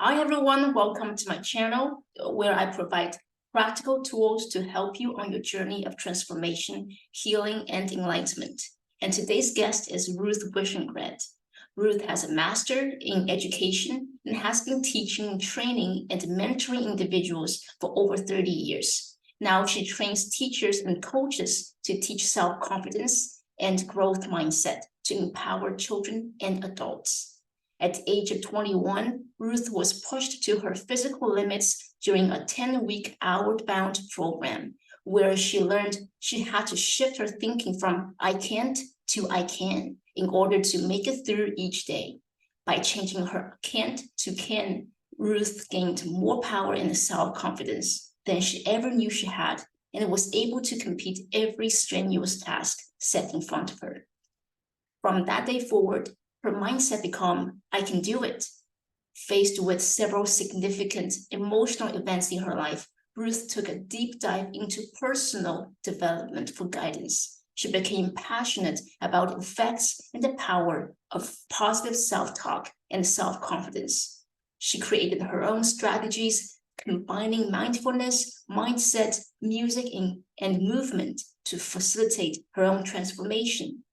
Hi everyone, welcome to my channel where I provide practical tools to help you on your journey of transformation, healing, and enlightenment. And today's guest is Ruth Wishengrad. Ruth has a master in education and has been teaching, training, and mentoring individuals for over 30 years. Now she trains teachers and coaches to teach self-confidence and growth mindset to empower children and adults. At the age of 21, Ruth was pushed to her physical limits during a 10-week outbound program, where she learned she had to shift her thinking from I can't to I can in order to make it through each day. By changing her can't to can, Ruth gained more power and self-confidence than she ever knew she had, and was able to complete every strenuous task set in front of her. From that day forward, her mindset became, I can do it. Faced with several significant emotional events in her life, Ruth took a deep dive into personal development for guidance. She became passionate about the effects and the power of positive self-talk and self-confidence. She created her own strategies, combining mindfulness, mindset, music, and movement to facilitate her own transformation.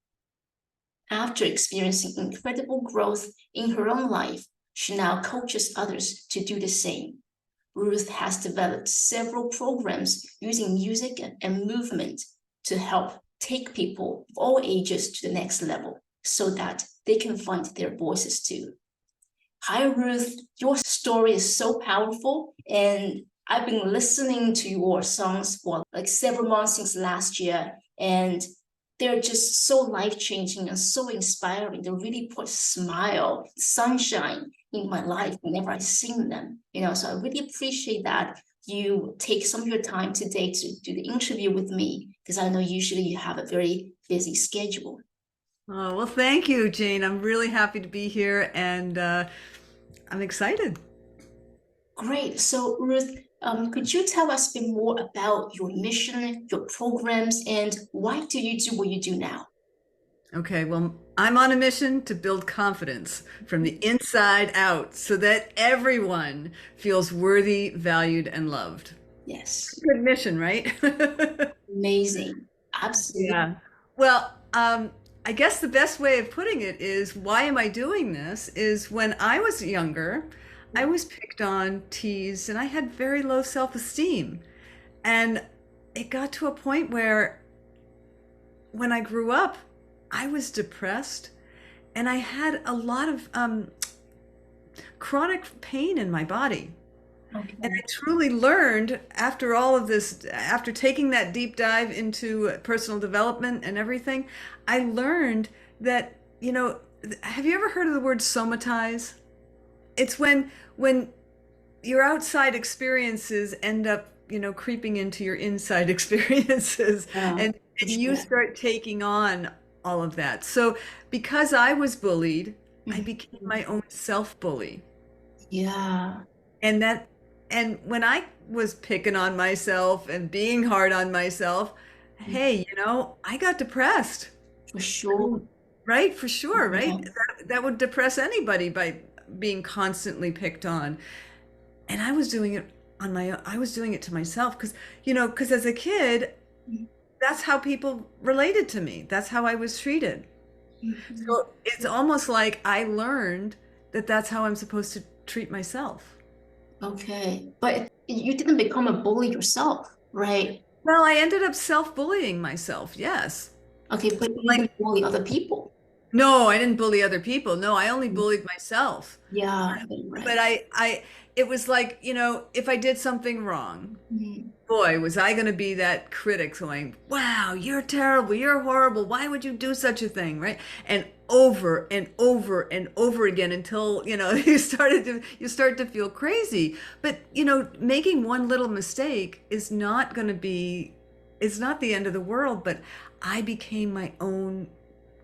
After experiencing incredible growth in her own life, she now coaches others to do the same. Ruth has developed several programs using music and movement to help take people of all ages to the next level so that they can find their voices too. Hi, Ruth. Your story is so powerful, and I've been listening to your songs for like several months since last year, and they're just so life-changing and so inspiring. They really put smile, sunshine in my life whenever I sing them. So I really appreciate that you take some of your time today to do the interview with me, because I know usually you have a very busy schedule. Oh, well, thank you, Jane. I'm really happy to be here and I'm excited. Great. So Ruth, could you tell us a bit more about your mission, your programs, and why do you do what you do now? Okay, well, I'm on a mission to build confidence from the inside out so that everyone feels worthy, valued, and loved. Yes. Good mission, right? Amazing. Absolutely. Yeah. Well, I guess the best way of putting it is why am I doing this? Is when I was younger, I was picked on, teased, and I had very low self-esteem. And it got to a point where when I grew up, I was depressed and I had a lot of chronic pain in my body. And Okay. I truly learned after all of this, after taking that deep dive into personal development and everything, I learned that, have you ever heard of the word somatize? It's when your outside experiences end up, creeping into your inside experiences Yeah, for and you sure. start taking on all of that. So because I was bullied, I became Mhm. my own self-bully. Yeah, And and when I was picking on myself and being hard on myself, hey, I got depressed. for I sure. mean, right? For sure, right? Yeah. That would depress anybody by being constantly picked on. And I was doing it on my own. I was doing it to myself because as a kid, that's how people related to me. That's how I was treated. Mhm. So it's almost like I learned that that's how I'm supposed to treat myself. Okay, but you didn't become a bully yourself, right? Well, I ended up self-bullying myself. Yes. Okay, but you Like, didn't bully other people. no, I didn't bully other people. No, I only bullied myself. Yeah, But right. it was like, if I did something wrong, Mhm. boy, was I going to be that critic going, wow, you're terrible, you're horrible, why would you do such a thing, right? And over and over and over again until, you start to feel crazy. But, making one little mistake is not going to be, it's not the end of the world, but I became my own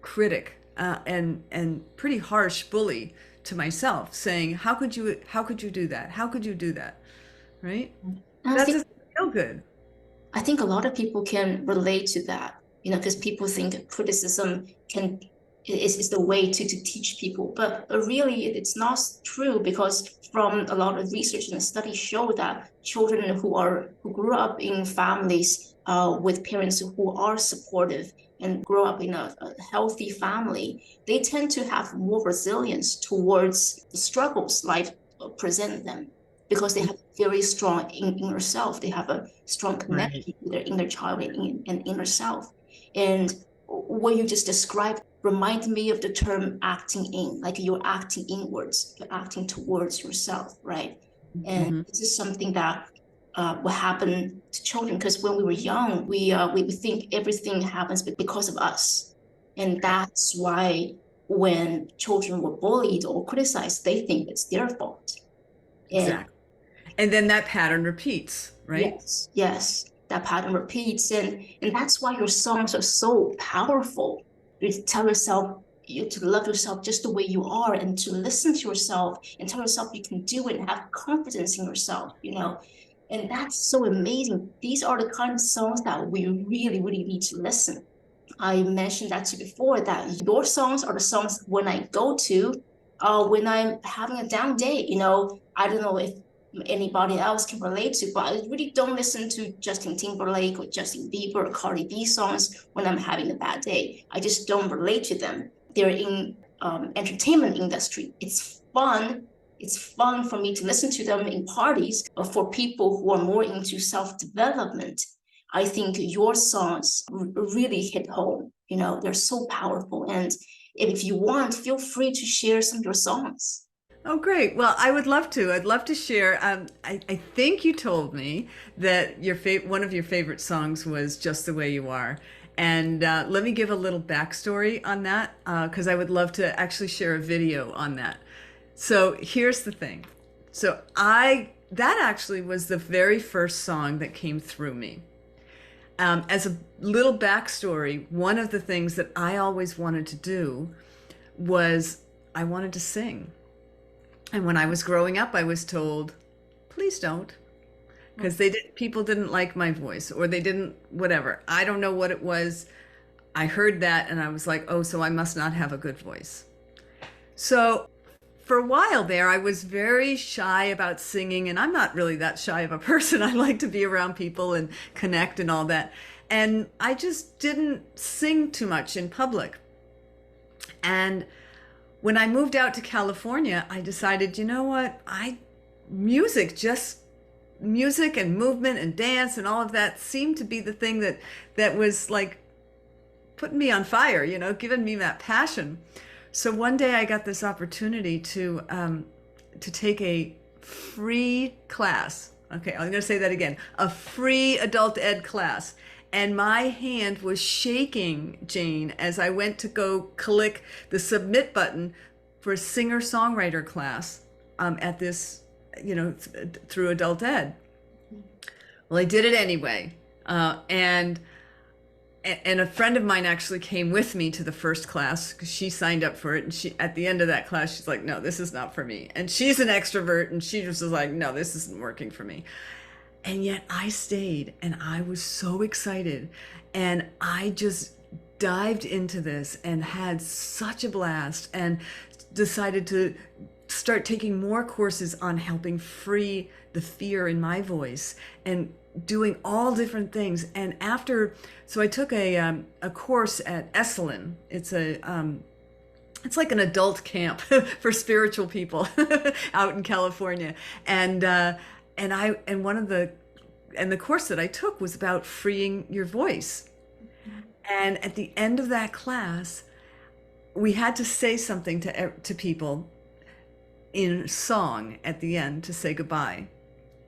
critic and pretty harsh bully to myself, saying, how could you do that? How could you do that? Right? And That doesn't feel good. I think a lot of people can relate to that, because people think criticism can is the way to teach people. But really, it's not true, because from a lot of research and studies show that children who grew up in families with parents who are supportive and grow up in a healthy family, they tend to have more resilience towards the struggles life present them, because they have very strong inner self. They have a strong Right. connection to their inner child and inner self. And what you just described remind me of the term acting in, like you're acting inwards, you're acting towards yourself, right? And Mm-hmm. this is something that will happen to children, because when we were young, we think everything happens because of us. And that's why when children were bullied or criticized, they think it's their fault. And Exactly. And then that pattern repeats, right? yes, yes, that pattern repeats, and that's why your songs are so powerful. You tell yourself you to love yourself just the way you are, and to listen to yourself and tell yourself you can do it and have confidence in yourself, and that's so amazing. These are the kind of songs that we really, really need to listen. I mentioned that to you before, that your songs are the songs when I go to when I'm having a down day. I don't know if anybody else can relate to, but I really don't listen to Justin Timberlake or Justin Bieber or Cardi B songs when I'm having a bad day. I just don't relate to them. They're in entertainment industry. It's fun. It's fun for me to listen to them in parties, but for people who are more into self-development, I think your songs really hit home. They're so powerful. And if you want, feel free to share some of your songs. Oh, great. Well, I would love to. I'd love to share. I think you told me that one of your favorite songs was "Just the Way You Are," and let me give a little backstory on that, because I would love to actually share a video on that. So here's the thing. So that actually was the very first song that came through me. As a little backstory, one of the things that I always wanted to do was I wanted to sing. And when I was growing up, I was told, please don't, because people didn't like my voice, or they didn't, whatever. I don't know what it was. I heard that and I was like, oh, so I must not have a good voice. So for a while there, I was very shy about singing, and I'm not really that shy of a person. I like to be around people and connect and all that. And I just didn't sing too much in public. And when I moved out to California, I decided, you know what? Music and movement and dance and all of that seemed to be the thing that was like putting me on fire, giving me that passion. So one day I got this opportunity to take a free class. Okay, I'm going to say that again. A free adult ed class. And my hand was shaking, Jane, as I went to go click the submit button for a singer-songwriter class at this, through adult ed. Well, I did it anyway. And a friend of mine actually came with me to the first class because she signed up for it. And at the end of that class, she's like, no, this is not for me. And she's an extrovert, and she just was like, no, this isn't working for me. And yet I stayed, and I was so excited. And I just dived into this and had such a blast, and decided to start taking more courses on helping free the fear in my voice and doing all different things. And so I took a course at Esalen. It's like an adult camp for spiritual people out in California. And the course that I took was about freeing your voice. And at the end of that class, we had to say something to people in song at the end to say goodbye.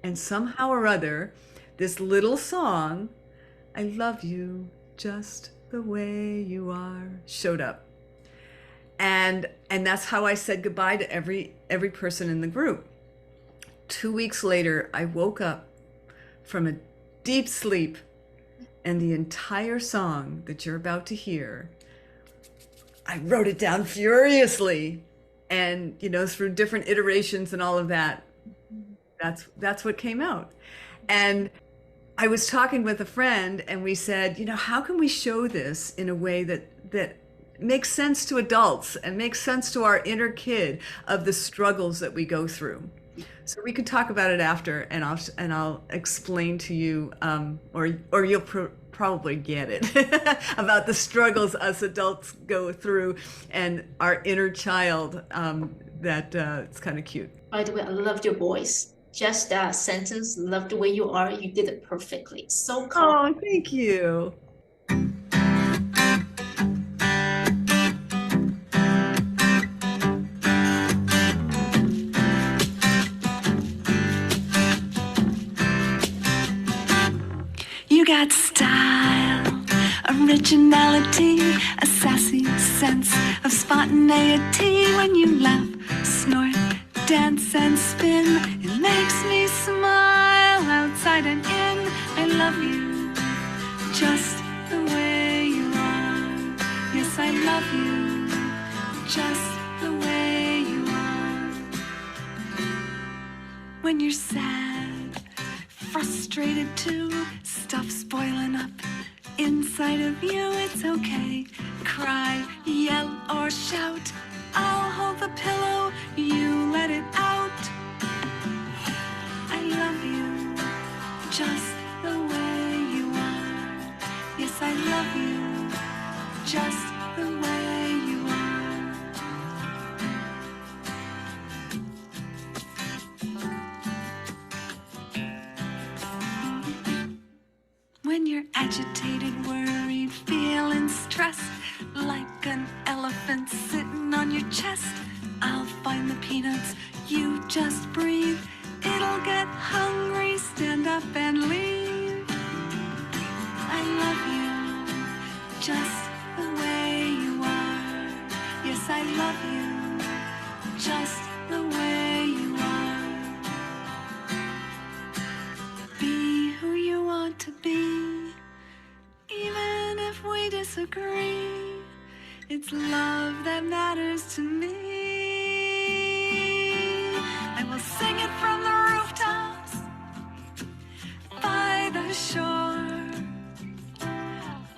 And somehow or other, this little song, I love you just the way you are, showed up. And that's how I said goodbye to every person in the group. 2 weeks later, I woke up from a deep sleep, and the entire song that you're about to hear, I wrote it down furiously, and through different iterations and all of that, that's what came out. And I was talking with a friend, and we said, how can we show this in a way that makes sense to adults and makes sense to our inner kid of the struggles that we go through. So we could talk about it after, and I'll explain to you, or you'll probably get it about the struggles us adults go through and our inner child. That it's kind of cute. By the way, I loved your voice. Just that sentence, love the way you are. You did it perfectly. So calm. Oh, thank you. You got style, originality, a sassy sense of spontaneity. When you laugh, snort, dance and spin, it makes me smile outside and in. I love you just the way you are. Yes, I love you just the way you are. When you're sad, frustrated too, stuff's boiling up inside of you. It's okay, cry, yell or shout, I'll hold the pillow, you let it out. I love you just the way you are. Yes, I love you just the way you are. When you're agitated, worried, feeling stressed, like an elephant sitting on your chest, I'll find the peanuts, you just breathe. It'll get hungry, stand up and leave. I love you just the way you are. Yes, I love you just the way you are. Be who you want to be, even if we disagree. It's love that matters to me. I will sing it from the rooftops, by the shore,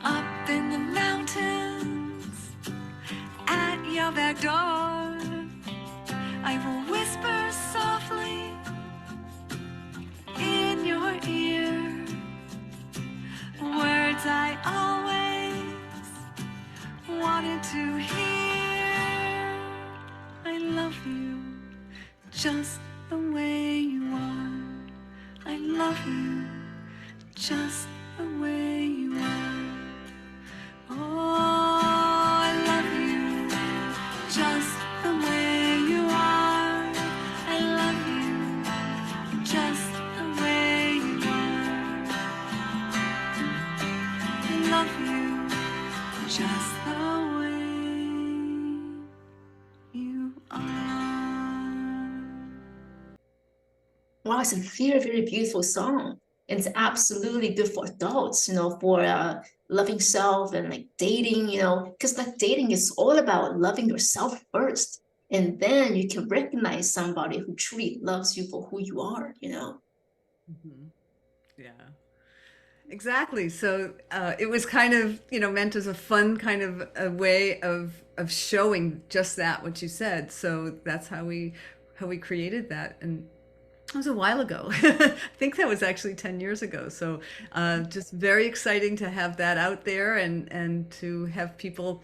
up in the mountains, at your back door. I will whisper softly in your ear words I always wanted to hear. I love you just the way you are. I love you just the way you are. Oh, I love you just the way you are. I love you just the way you are. I love you just the way you are. Wow, it's a very, very beautiful song. It's absolutely good for adults, for loving self and like dating, because like dating is all about loving yourself first. And then you can recognize somebody who truly loves you for who you are. Mhm. Yeah, exactly. So it was kind of, meant as a fun kind of a way of showing just that what you said. So that's how we created that, and it was a while ago. I think that was actually 10 years ago. So just very exciting to have that out there and to have people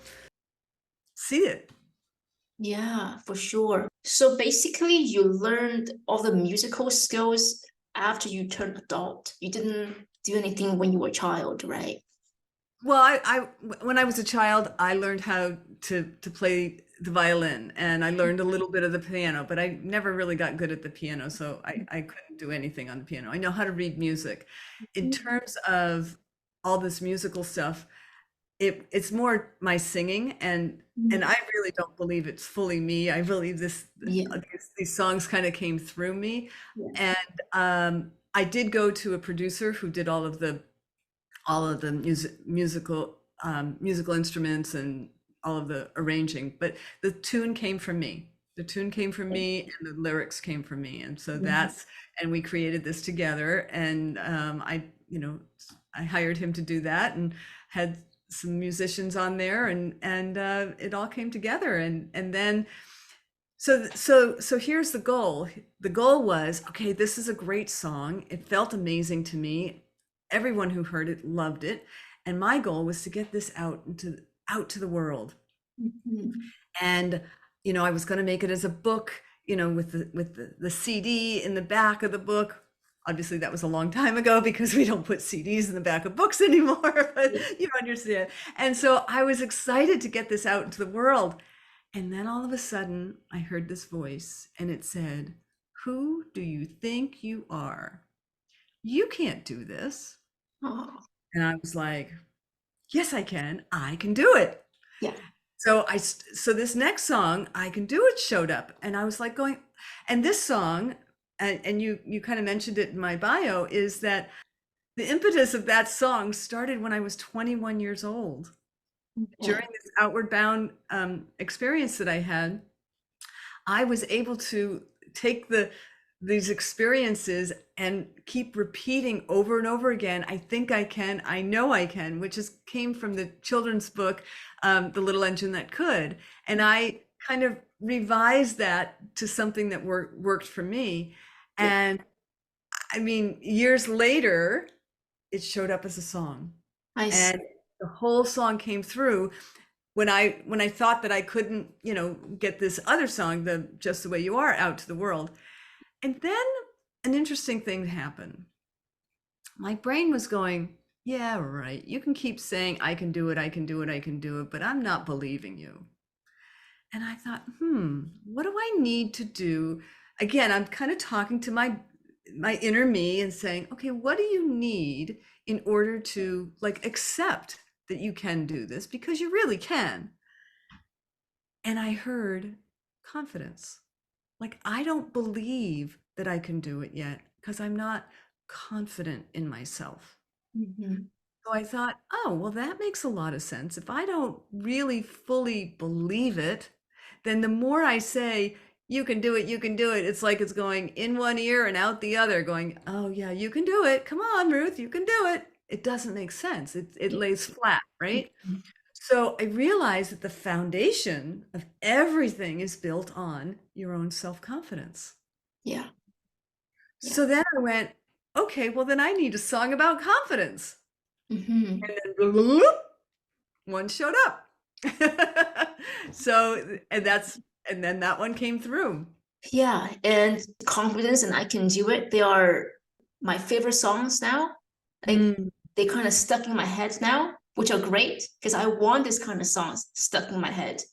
see it. Yeah, for sure. So basically, you learned all the musical skills after you turned adult. You didn't do anything when you were a child, right? Well, when I was a child, I learned how to play the violin, and I learned a little bit of the piano, but I never really got good at the piano, so I couldn't do anything on the piano. I know how to read music. In terms of all this musical stuff, it's more my singing, and I really don't believe it's fully me. I believe Yeah. these songs kind of came through me, and I did go to a producer who did all of the musical instruments and all of the arranging, but the tune came from me. The tune came from me, and the lyrics came from me, and so and we created this together. And I hired him to do that, and had some musicians on there, and it all came together. And then so here's the goal. The goal was, okay, this is a great song. It felt amazing to me. Everyone who heard it loved it. And my goal was to get this out to the world. Mhm. And I was going to make it as a book, with the CD in the back of the book. Obviously, that was a long time ago because we don't put CDs in the back of books anymore, but you understand. And so I was excited to get this out into the world. And then all of a sudden, I heard this voice, and it said, "Who do you think you are? You can't do this." Oh, And I was like, "Yes, I can. I can do it." yeah. So this next song, "I Can Do It," showed up, and I was like going, and this song, and you kind of mentioned it in my bio, is that the impetus of that song started when I was 21 years old. Okay. During this outward bound experience that I had, I was able to take these experiences and keep repeating over and over again, "I think I can, I know I can," which came from the children's book, The Little Engine That Could. And I kind of revised that to something that worked for me. Yeah. And I mean, years later, it showed up as a song. I see. And the whole song came through when I thought that I couldn't, get this other song, the "Just the Way You Are," out to the world. And then an interesting thing happened. My brain was going, "Yeah, right. You can keep saying, 'I can do it, I can do it, I can do it,' but I'm not believing you." And I thought, what do I need to do? Again, I'm kind of talking to my inner me and saying, okay, what do you need in order to accept that you can do this, because you really can? And I heard confidence. I don't believe that I can do it yet because I'm not confident in myself. Mhm. So I thought, oh, well, that makes a lot of sense. If I don't really fully believe it, then the more I say, "You can do it, you can do it," it's like it's going in one ear and out the other, going, "Oh, yeah, you can do it. Come on, Ruth, you can do it." It doesn't make sense. It lays flat, right? Mhm. So I realized that the foundation of everything is built on your own self-confidence. Yeah. Yeah. So then I went, okay, well, then I need a song about confidence. Mhm. And then one showed up. So, and then that one came through. Yeah, and confidence and "I Can Do It," they are my favorite songs now. Like Mm, they kind of stuck in my head now, which are great because I want this kind of songs stuck in my head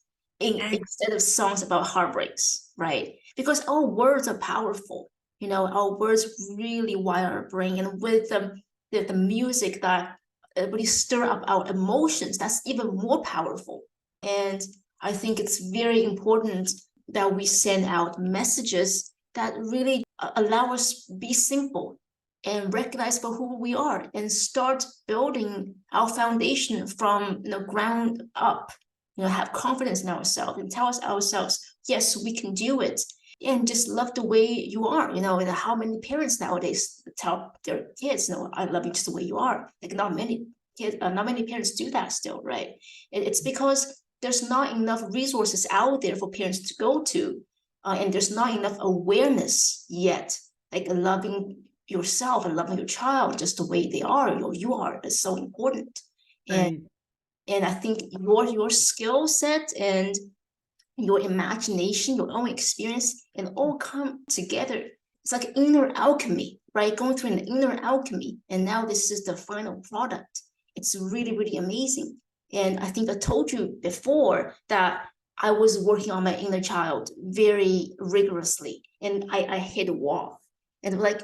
instead of songs about heartbreaks, right? Because our words are powerful. Our words really wire our brain, and with the music that really stir up our emotions, that's even more powerful. And I think it's very important that we send out messages that really allow us be simple and recognize for who we are and start building our foundation from ground up. Have confidence in ourselves and tell ourselves, yes, we can do it, and just love the way you are. And how many parents nowadays tell their kids, "I love you just the way you are." Like not many kids, not many parents do that still, right? It's because there's not enough resources out there for parents to go to, and there's not enough awareness yet, like loving yourself and loving your child just the way they are, you are, is so important. And right. and I think your skill set and your imagination, your own experience, and all come together. It's like inner alchemy, right? Going through an inner alchemy, and now this is the final product. It's really, really amazing. And I think I told you before that I was working on my inner child very rigorously, and I hit a wall. And like,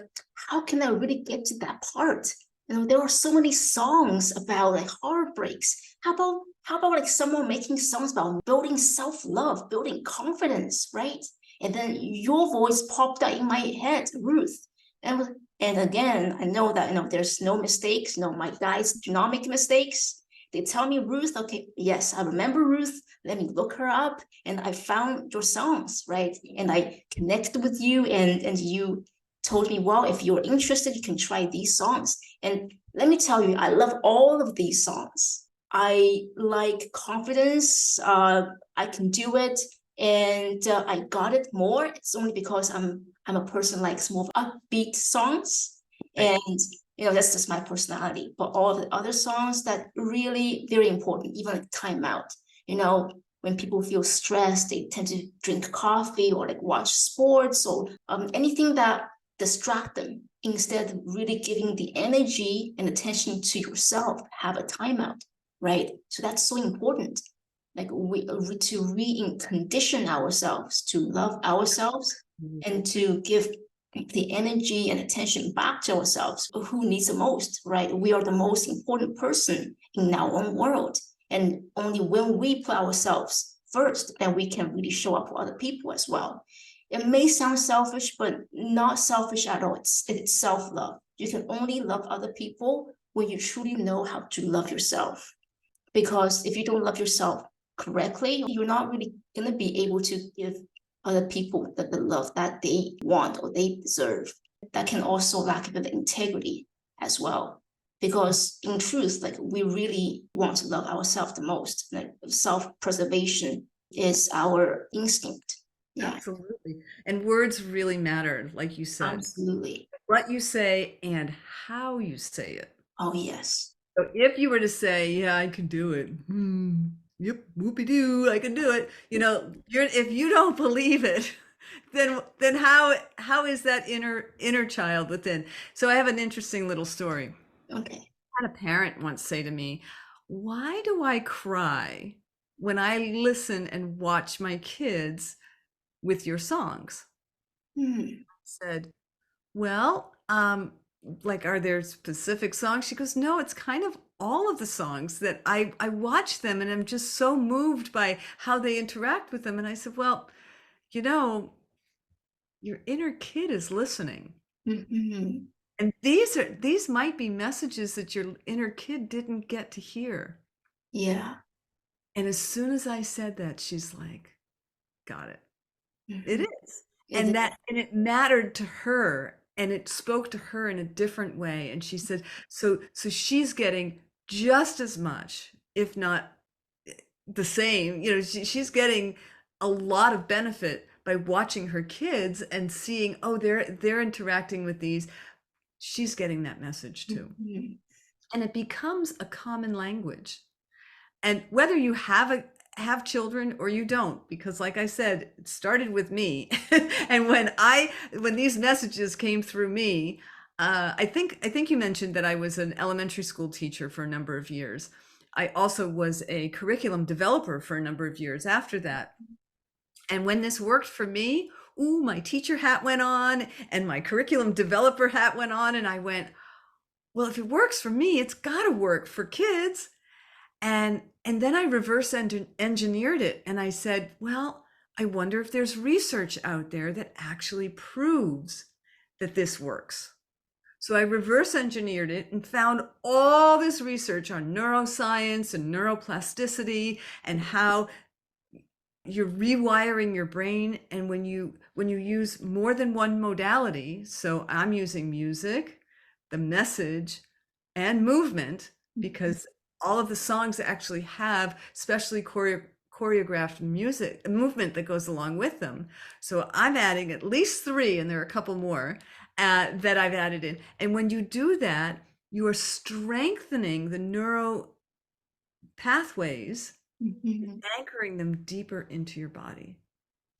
how can I really get to that part? There are so many songs about like heartbreaks. How about like someone making songs about building self-love, building confidence, right? And then your voice popped out in my head, Ruth. And and again, I know that there's no mistakes. My guides do not make mistakes. They tell me, "Ruth, okay, yes, I remember Ruth. Let me look her up." And I found your songs, right? And I connected with you, and you told me, "Well, if you're interested, you can try these songs." And let me tell you, I love all of these songs. I like confidence. I can do it, and I got it more. It's only because I'm a person likes more upbeat songs, Right. and that's just my personality. But all the other songs that really very important, even like Time Out. When people feel stressed, they tend to drink coffee or like watch sports or anything that distract them instead of really giving the energy and attention to yourself. Have a timeout, right? So that's so important. Like we to recondition ourselves to love ourselves and to give the energy and attention back to ourselves. Who needs the most, right? We are the most important person in our own world. And only when we put ourselves first, then we can really show up for other people as well. It may sound selfish, but not selfish at all. It's self-love. You can only love other people when you truly know how to love yourself. Because if you don't love yourself correctly, you're not really going to be able to give other people the love that they want or they deserve. That can also lack a bit of integrity as well. Because in truth, like we really want to love ourselves the most. Like self-preservation is our instinct. Yeah, Absolutely. And words really matter, like you said. absolutely. What you say and how you say it. Oh, yes. So if you were to say, "Yeah, I can do it," yep, whoopie doo, I can do it. If you don't believe it, then how is that inner child within? So I have an interesting little story. Okay. I had a parent once say to me, "Why do I cry when I listen and watch my kids with your songs?" Hmm. I said, "Well, like, are there specific songs?" She goes, "No, it's kind of all of the songs that I watch them and I'm just so moved by how they interact with them." And I said, "Well, you know, your inner kid is listening. Mhm. And these might be messages that your inner kid didn't get to hear." Yeah. And as soon as I said that, she's like, "Got it." It Mhm. is. It And is. it mattered to her and it spoke to her in a different way. And she said, so she's getting just as much, if not the same, she's getting a lot of benefit by watching her kids and seeing, oh, they're interacting with these. She's getting that message too. Mhm. And it becomes a common language. And whether you have children or you don't, because like I said, it started with me. And when these messages came through me, I think you mentioned that I was an elementary school teacher for a number of years. I also was a curriculum developer for a number of years after that. And when this worked for me, ooh, my teacher hat went on and my curriculum developer hat went on, and I went, well, if it works for me, it's got to work for kids. And then I reverse engineered it and I said, well, I wonder if there's research out there that actually proves that this works. So I reverse engineered it and found all this research on neuroscience and neuroplasticity and how you're rewiring your brain. And when you use more than one modality, so I'm using music, the message, and movement, because all of the songs actually have specially choreographed music movement that goes along with them. So I'm adding at least three, and there are a couple more that I've added in. And when you do that, you are strengthening the neuro pathways, Mhm. anchoring them deeper into your body.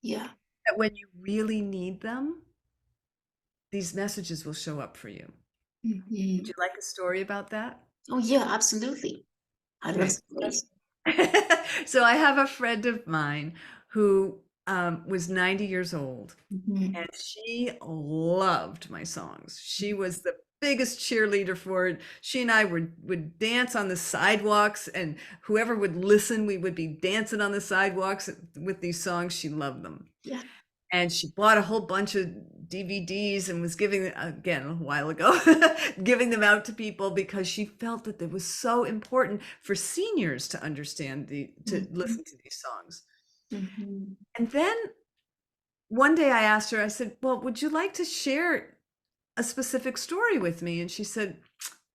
Yeah. That when you really need them, these messages will show up for you. Would Mhm. you like a story about that? Oh, yeah, absolutely. I love Okay. stories. So I have a friend of mine who was 90 years old, Mhm. and she loved my songs. She was the biggest cheerleader for it. She and I would dance on the sidewalks, and whoever would listen, we would be dancing on the sidewalks with these songs. She loved them. Yeah. And she bought a whole bunch of DVDs and was giving, again, a while ago, giving them out to people because she felt that it was so important for seniors to understand to Mhm. listen to these songs. Mhm. And then one day I asked her, I said, well, would you like to share a specific story with me? And she said,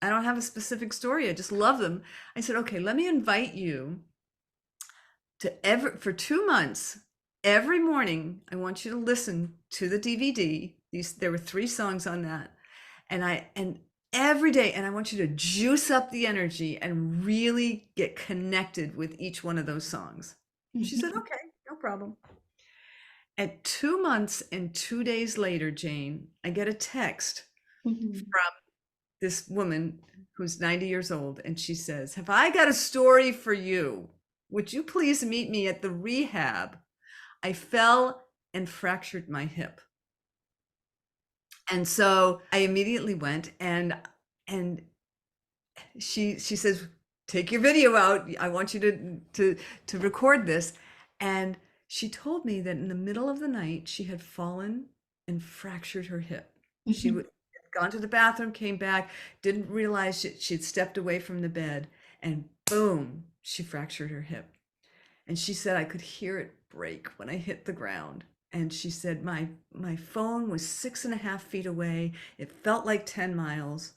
I don't have a specific story. I just love them. I said, okay, let me invite you to for 2 months, every morning, I want you to listen to the DVD. There were 3 songs on that. And every day, and I want you to juice up the energy and really get connected with each one of those songs. She said, okay, no problem. At 2 months and 2 days later, Jane, I get a text from this woman who's 90 years old, and she says, have I got a story for you? Would you please meet me at the rehab? I fell and fractured my hip. And so I immediately went, and she says, take your video out. I want you to record this. And she told me that in the middle of the night, she had fallen and fractured her hip. She had gone to the bathroom, came back, didn't realize she'd stepped away from the bed, and boom, she fractured her hip. And she said, I could hear it break when I hit the ground. And she said, my phone was 6.5 feet away. It felt like 10 miles.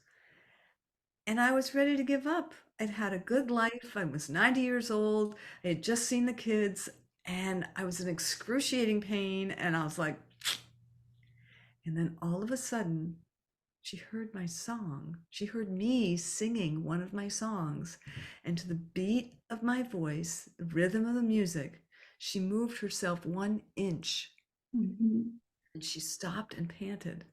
And I was ready to give up. I'd had a good life. I was 90 years old. I had just seen the kids, and I was in excruciating pain. And I was like, and then all of a sudden, she heard my song. She heard me singing one of my songs. And to the beat of my voice, the rhythm of the music, she moved herself 1 inch. And she stopped and panted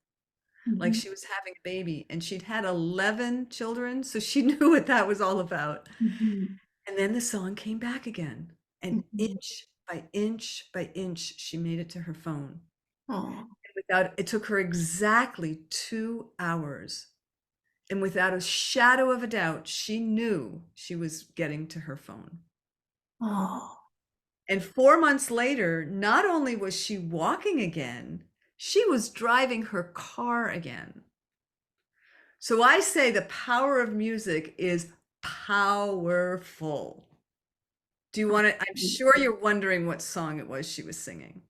like she was having a baby. And she'd had 11 children, so she knew what that was all about. And then the song came back again. And inch by inch by inch, she made it to her phone. It took her exactly 2 hours. And without a shadow of a doubt, she knew she was getting to her phone. And 4 months later, not only was she walking again, she was driving her car again. So I say the power of music is powerful. Do you want to? I'm sure you're wondering what song it was she was singing.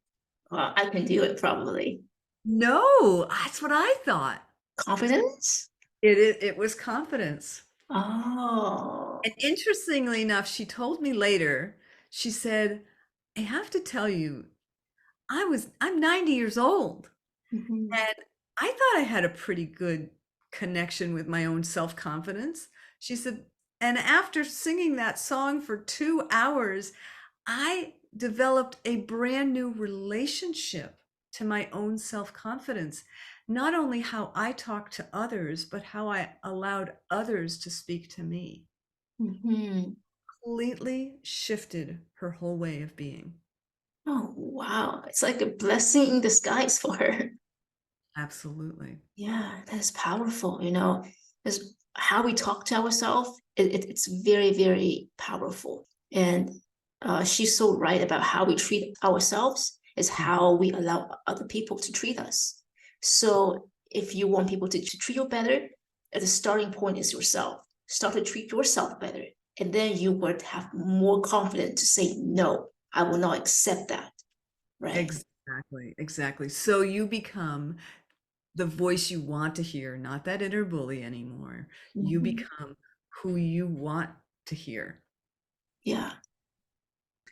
Well, I can do it probably. No, that's what I thought. Confidence? It was confidence. Oh. And interestingly enough, she told me later, she said, I have to tell you, I'm 90 years old. And I thought I had a pretty good connection with my own self-confidence. She said, and after singing that song for 2 hours, I developed a brand new relationship to my own self-confidence. Not only how I talk to others, but how I allowed others to speak to me. Completely shifted her whole way of being. Oh, wow. It's like a blessing in disguise for her. Absolutely. Yeah, that's powerful, because how we talk to ourselves, it's very, very powerful. And she's so right about how we treat ourselves is how we allow other people to treat us. So if you want people to treat you better, the starting point is yourself. Start to treat yourself better. And then you would have more confidence to say, no, I will not accept that. Right. Exactly. So you become the voice you want to hear, not that inner bully anymore. You become who you want to hear. Yeah.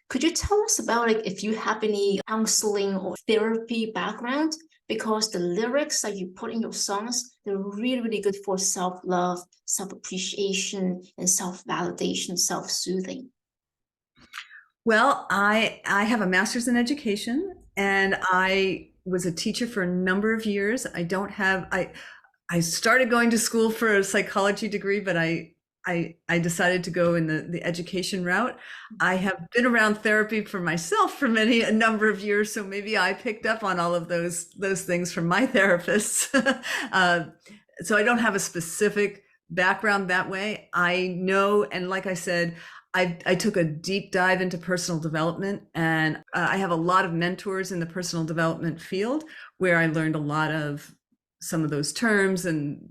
Could you tell us about if you have any counseling or therapy background? Because the lyrics that you put in your songs, they're really, really good for self-love, self-appreciation, and self-validation, self-soothing. Well, I have a master's in education, and I was a teacher for a number of years. I started going to school for a psychology degree, but I decided to go in the education route. I have been around therapy for myself for a number of years, so maybe I picked up on all of those things from my therapists. So I don't have a specific background that way. I know, and like I said, I took a deep dive into personal development, and I have a lot of mentors in the personal development field where I learned a lot of some of those terms and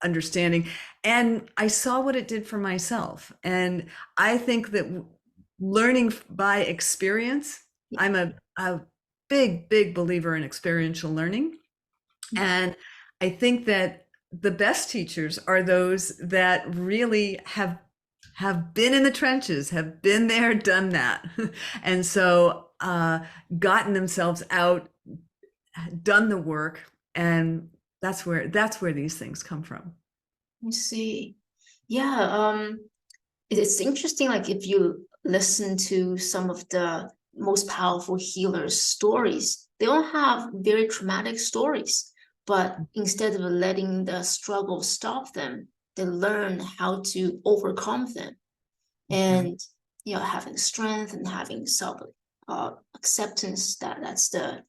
understanding, and I saw what it did for myself. And I think that learning by experience, I'm a big believer in experiential learning. And I think that the best teachers are those that really have been in the trenches, have been there, done that. And so gotten themselves out, done the work, and that's where these things come from. I see. Yeah, it's interesting, like if you listen to some of the most powerful healers' stories, they all have very traumatic stories, but instead of letting the struggle stop them, they learn how to overcome them. And having strength and having self acceptance, that's the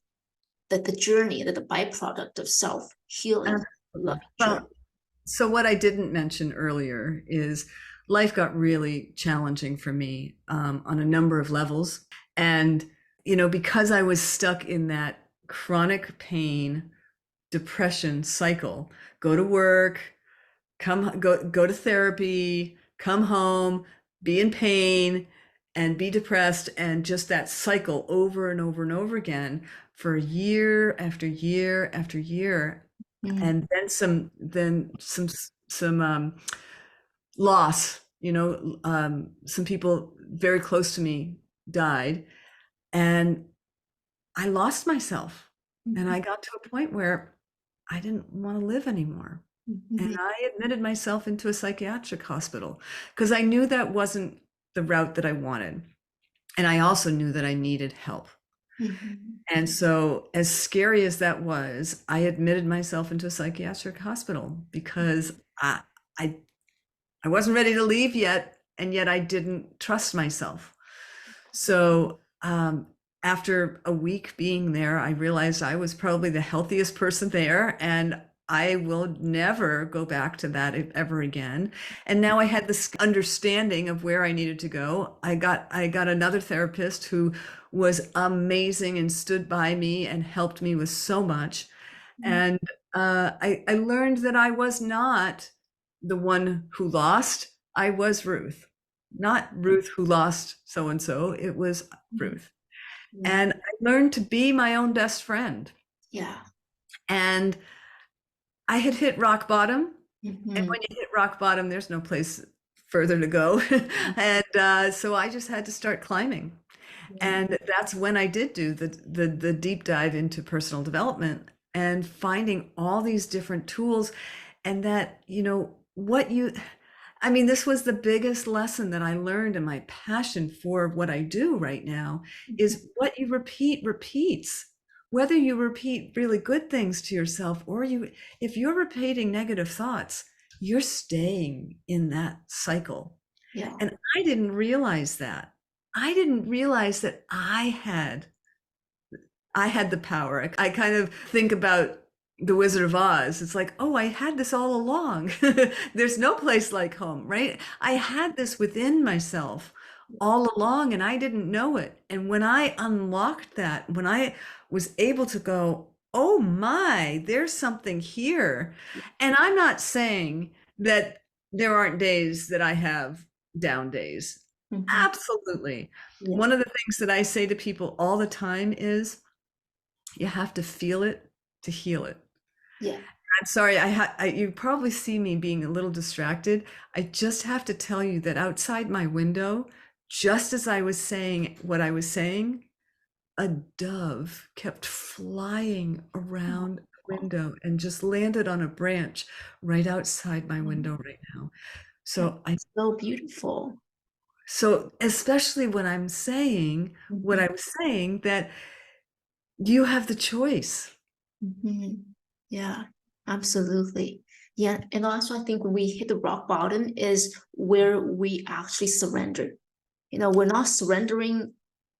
journey, that the byproduct of self healing, Absolutely. loving journey. Well, so what I didn't mention earlier is life got really challenging for me on a number of levels. And, because I was stuck in that chronic pain, depression cycle, go to work, go to therapy, come home, be in pain and be depressed, and just that cycle over and over and over again for year after year after year. And then some loss, some people very close to me died, and I lost myself. And I got to a point where I didn't want to live anymore. And I admitted myself into a psychiatric hospital because I knew that wasn't the route that I wanted. And I also knew that I needed help. And so, as scary as that was, I admitted myself into a psychiatric hospital because I wasn't ready to leave yet, and yet I didn't trust myself. So after a week being there, I realized I was probably the healthiest person there, and I will never go back to that ever again. And now I had this understanding of where I needed to go. I got another therapist who was amazing and stood by me and helped me with so much. And I learned that I was not the one who lost. I was Ruth, not Ruth who lost so and so. It was Ruth. And I learned to be my own best friend. Yeah. And I had hit rock bottom. And when you hit rock bottom, there's no place further to go. And so I just had to start climbing. And that's when I did do the deep dive into personal development and finding all these different tools. And that, this was the biggest lesson that I learned, and my passion for what I do right now is what you repeat repeats. Whether you repeat really good things to yourself or if you're repeating negative thoughts, you're staying in that cycle. Yeah. And I didn't realize that. I didn't realize that I had the power. I kind of think about the Wizard of Oz. It's like, oh, I had this all along. There's no place like home, right? I had this within myself all along, and I didn't know it. And when I unlocked that, when I was able to go, oh my, there's something here. And I'm not saying that there aren't days that I have down days. Absolutely. Yeah. One of the things that I say to people all the time is you have to feel it to heal it. Yeah. I'm sorry, you probably see me being a little distracted. I just have to tell you that outside my window, just as I was saying what I was saying, a dove kept flying around the window and just landed on a branch right outside my window right now. So so beautiful. So especially when I'm saying what I was saying, that you have the choice. Yeah, absolutely. Yeah, and also I think when we hit the rock bottom is where we actually surrender. We're not surrendering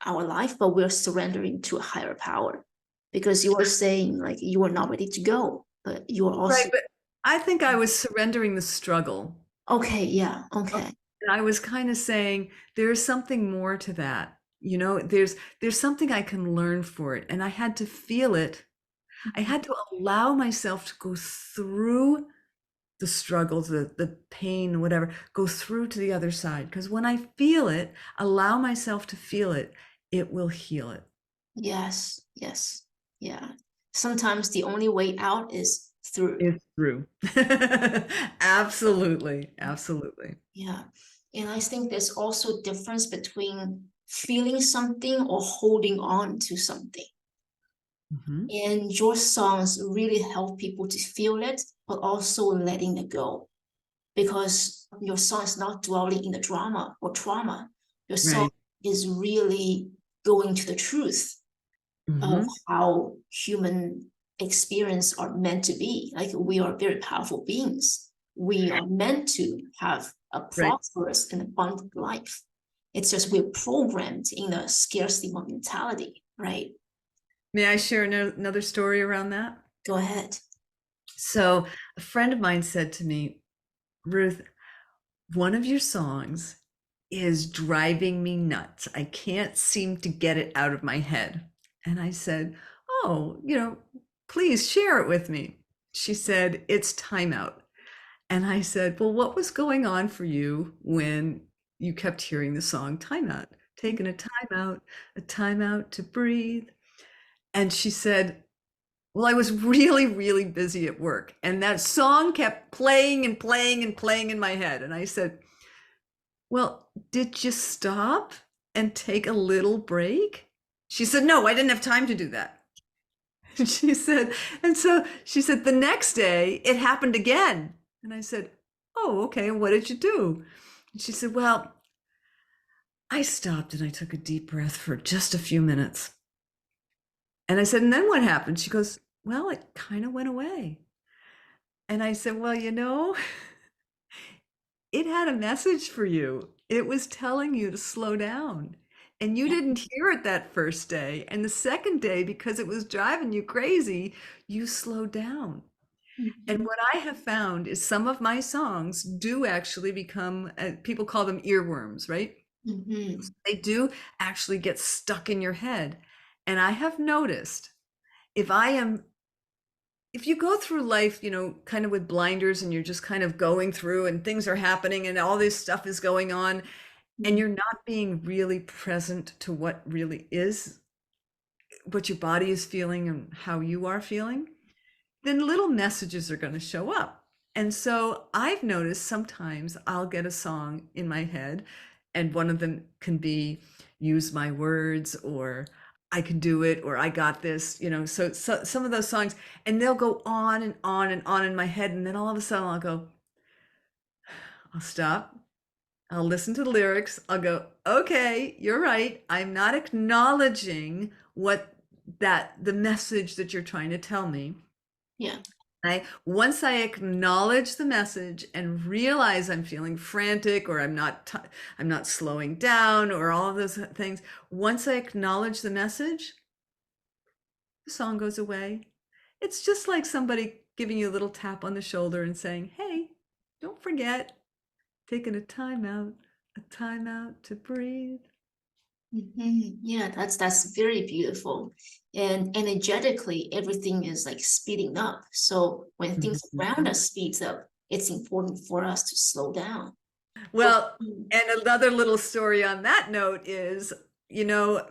our life, but we're surrendering to a higher power, because you are saying like you are not ready to go, but you are also Right, but I think I was surrendering the struggle. okay. Yeah. Okay. And I was kind of saying there's something more to that. There's something I can learn for it, and I had to feel it. I had to allow myself to go through the struggles, the pain, whatever, go through to the other side. Because when I feel it, allow myself to feel it, it will heal it. Yes. Yes. Yeah. Sometimes the only way out is through. It's true. Absolutely. Absolutely. Yeah. And I think there's also a difference between feeling something or holding on to something. Mhm. And your songs really help people to feel it, but also letting it go. Because your song is not dwelling in the drama or trauma. Your song Right. is really going to the truth of Mhm. how human experience are meant to be. Like, we are very powerful beings. We are meant to have a Right. prosperous and abundant life. It's just we're programmed in a scarcity mentality, right? May I share another story around that? Go ahead. So, a friend of mine said to me, Ruth, one of your songs is driving me nuts. I can't seem to get it out of my head. And I said, oh, please share it with me. She said, it's Timeout. And I said, well, what was going on for you when you kept hearing the song Timeout? Taking a timeout to breathe. And she said, well, I was really, really busy at work. And that song kept playing and playing and playing in my head. And I said, well, did you stop and take a little break? She said, no, I didn't have time to do that. And she said, the next day it happened again. And I said, oh, okay. What did you do? And she said, well, I stopped and I took a deep breath for just a few minutes. And I said, and then what happened? She goes, well, it kind of went away. And I said, well, it had a message for you. It was telling you to slow down. And you Yeah. didn't hear it that first day. And the second day, because it was driving you crazy, you slowed down. And Mhm. what I have found is some of my songs do actually become, people call them earworms, right? Mhm. They do actually get stuck in your head. And I have noticed if if you go through life, kind of with blinders and you're just kind of going through and things are happening and all this stuff is going on and you're not being really present to what really is, what your body is feeling and how you are feeling, then little messages are going to show up. And so I've noticed sometimes I'll get a song in my head, and one of them can be use my words, or I can do it, or I got this, so some of those songs, and they'll go on and on and on in my head. And then all of a sudden I'll go, I'll stop. I'll listen to the lyrics. I'll go, okay, you're right. I'm not acknowledging the message that you're trying to tell me. Yeah. Once I acknowledge the message and realize I'm feeling frantic, or I'm not slowing down, or all of those things, once I acknowledge the message, the song goes away. It's just like somebody giving you a little tap on the shoulder and saying, hey, don't forget, taking a time out to breathe. Mhm. Yeah, that's very beautiful. And energetically, everything is like speeding up. So when things around Mhm. us speeds up, it's important for us to slow down. For Well, and another little story on that note is, you know,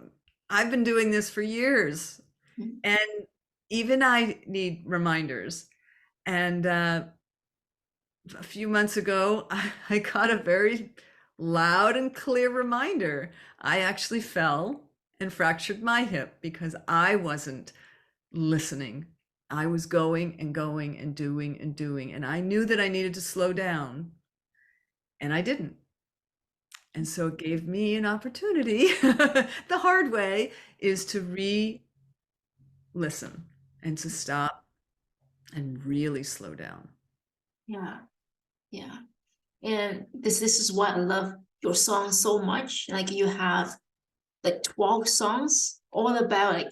I've been doing this for years, Mhm. and even I need reminders. And a few months ago, I got a very loud and clear reminder. I actually fell and fractured my hip because I wasn't listening. I was going and going and doing and doing, and I knew that I needed to slow down, and I didn't. And so it gave me an opportunity. The hard way is to listen and to stop and really slow down. Yeah, yeah. And this is why I love your song so much. Like, you have like 12 songs all about like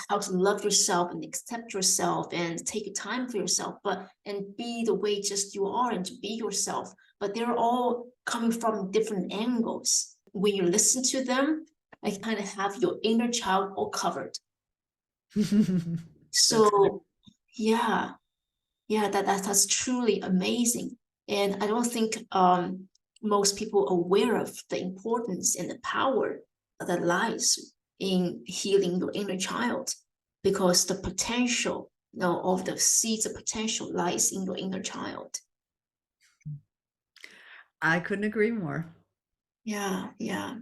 how to love yourself and accept yourself and take time for yourself, but and be the way just you are and to be yourself. But they're all coming from different angles. When you listen to them, I kind of have your inner child all covered. That's great. So yeah, yeah, that's truly amazing. And I don't think most people are aware of the importance and the power that lies in healing your inner child, because the potential of the seeds of potential lies in your inner child. I couldn't agree more. Yeah, yeah.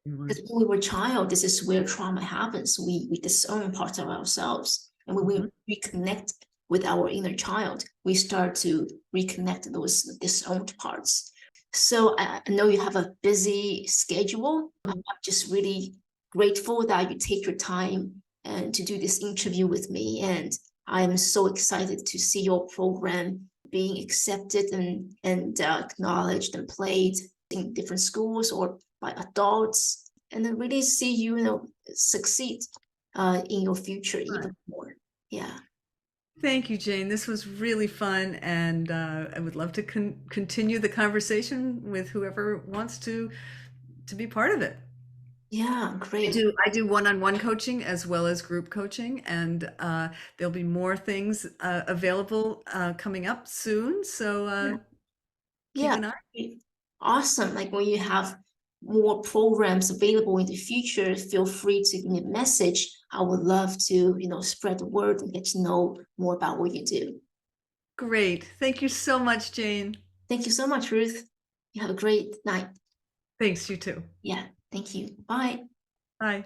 More. Because when we were a child, this is where trauma happens. We disown parts of ourselves. And when we reconnect with our inner child, we start to reconnect those disowned parts. So I know you have a busy schedule. I'm just really grateful that you take your time and to do this interview with me. And I am so excited to see your program being accepted and acknowledged and played in different schools or by adults, and then really see you, succeed in your future even more. Yeah. Thank you, Jane. This was really fun, and I would love to continue the conversation with whoever wants to be part of it. Yeah, great. I do one-on-one coaching as well as group coaching, and there'll be more things available coming up soon. So keep Yeah, an eye. great. Awesome. Like when you have more programs available in the future, feel free to give me a message. I would love to, spread the word and get to know more about what you do. Great. Thank you so much, Jane. Thank you so much, Ruth. You have a great night. Thanks, you too. Yeah, thank you. Bye. Bye.